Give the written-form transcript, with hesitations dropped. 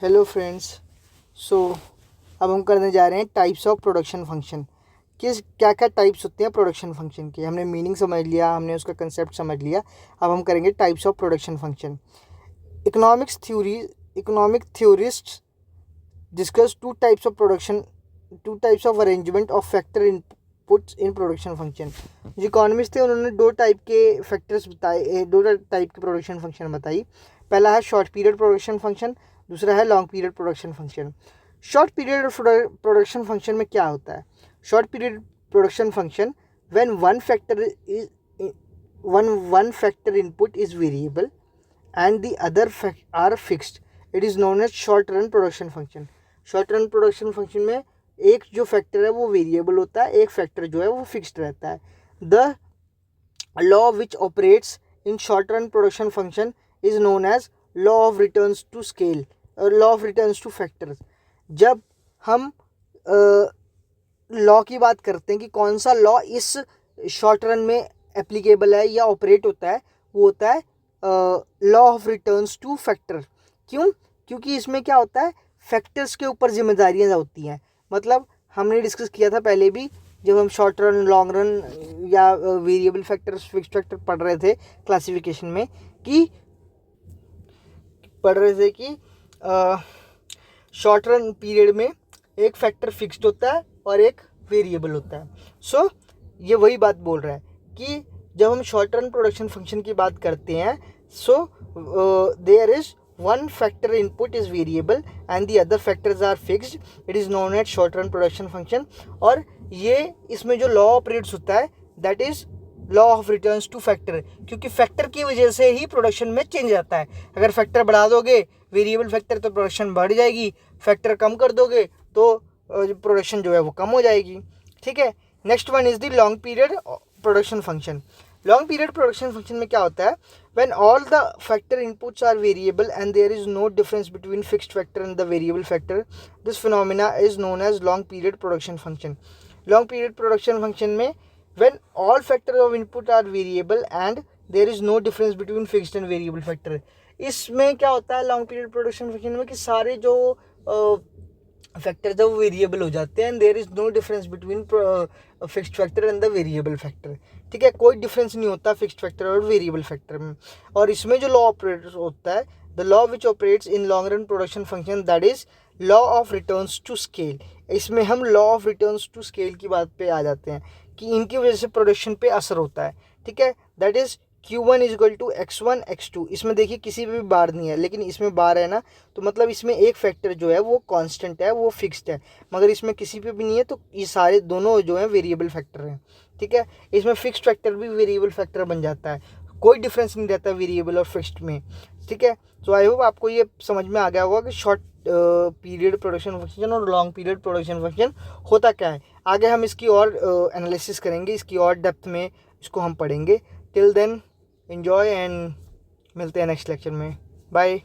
Hello friends. सो अब हम करने जा रहे हैं टाइप्स ऑफ प्रोडक्शन फंक्शन। क्या क्या टाइप्स होते हैं प्रोडक्शन फंक्शन के। हमने मीनिंग समझ लिया, हमने उसका कंसेप्ट समझ लिया। अब हम करेंगे types of production function. Economic थ्योरिस्ट्स discuss two types of arrangement of factor inputs in production function. जो इकोनॉमिस्ट थे उन्होंने दो टाइप के फैक्टर्स बताए, दो टाइप के प्रोडक्शन फंक्शन बताई। पहला है शॉर्ट पीरियड प्रोडक्शन फंक्शन, दूसरा है long period production function. Short period production function में क्या होता है? Short period production function when one factor input is variable and the other are fixed, it is known as short run production function. Short run production function में एक जो factor है वो variable होता है, एक फैक्टर जो है वो फिक्स्ड रहता है। The law which operates in short run production function is known as law of returns to scale और law of returns to factors. जब हम लॉ की बात करते हैं कि कौन सा लॉ इस शॉर्ट रन में एप्लीकेबल है या ऑपरेट होता है, वो होता है law of returns to factor. क्यों? क्योंकि इसमें क्या होता है, फैक्टर्स के ऊपर जिम्मेदारियाँ होती हैं। मतलब हमने डिस्कस किया था पहले भी, जब हम शॉर्ट रन, लॉन्ग रन या वेरिएबल फैक्टर्स, फिक्स्ड फैक्टर पढ़ रहे थे क्लासिफिकेशन में, कि शॉर्ट रन पीरियड में एक फैक्टर फिक्स्ड होता है और एक वेरिएबल होता है। सो ये वही बात बोल रहा है कि जब हम शॉर्ट रन प्रोडक्शन फंक्शन की बात करते हैं, so there is one factor input is variable and the other factors are fixed, it is known as short run production function. और ये इसमें जो लॉ ऑपरेट्स होता है that is law of returns to factor, क्योंकि factor की वजह से ही प्रोडक्शन में चेंज आता है। अगर फैक्टर बढ़ा दोगे वेरिएबल फैक्टर तो प्रोडक्शन बढ़ जाएगी, फैक्टर कम कर दोगे तो प्रोडक्शन जो है वो कम हो जाएगी। ठीक है। Next one is the long period production function. Long period production function में क्या होता है? When all the factor inputs are variable and there is no difference between fixed factor and the variable factor, this phenomena is known as long period production function. Long period production function में when all factor of input are variable and there is no difference between fixed and variable factor. इसमें क्या होता है long period production function में कि सारे जो factors है वो वेरिएबल हो जाते हैं and there is no difference between fixed factor and the variable factor. ठीक है, कोई डिफरेंस नहीं होता फिक्स्ड फैक्टर और वेरिएबल फैक्टर में। और इसमें जो लॉ ऑपरेट होता है, the law which operates in long run production function, that is law of returns to scale. इसमें हम law of returns to scale की बात पे आ जाते हैं कि इनकी वजह से प्रोडक्शन पे असर होता है। ठीक है, that is Q1 is equal to X1 X2। इसमें देखिए किसी पे भी बार नहीं है, लेकिन इसमें बार है ना, तो मतलब इसमें एक फैक्टर जो है वो कांस्टेंट है, वो फिक्स्ड है। मगर इसमें किसी पे भी नहीं है, तो ये सारे दोनों जो है वेरिएबल फैक्टर हैं। ठीक है, इसमें फिक्स्ड फैक्टर भी वेरिएबल फैक्टर बन जाता है, कोई डिफरेंस नहीं रहता वेरिएबल और फिक्स्ड में। ठीक है, तो आई होप आपको ये समझ में आ गया होगा कि शॉर्ट पीरियड प्रोडक्शन फंक्शन और लॉन्ग पीरियड प्रोडक्शन फंक्शन होता क्या है। आगे हम इसकी और एनालिसिस करेंगे, इसकी और डेप्थ में इसको हम पढ़ेंगे। टिल देन एंजॉय एंड मिलते हैं नेक्स्ट लेक्चर में। बाय।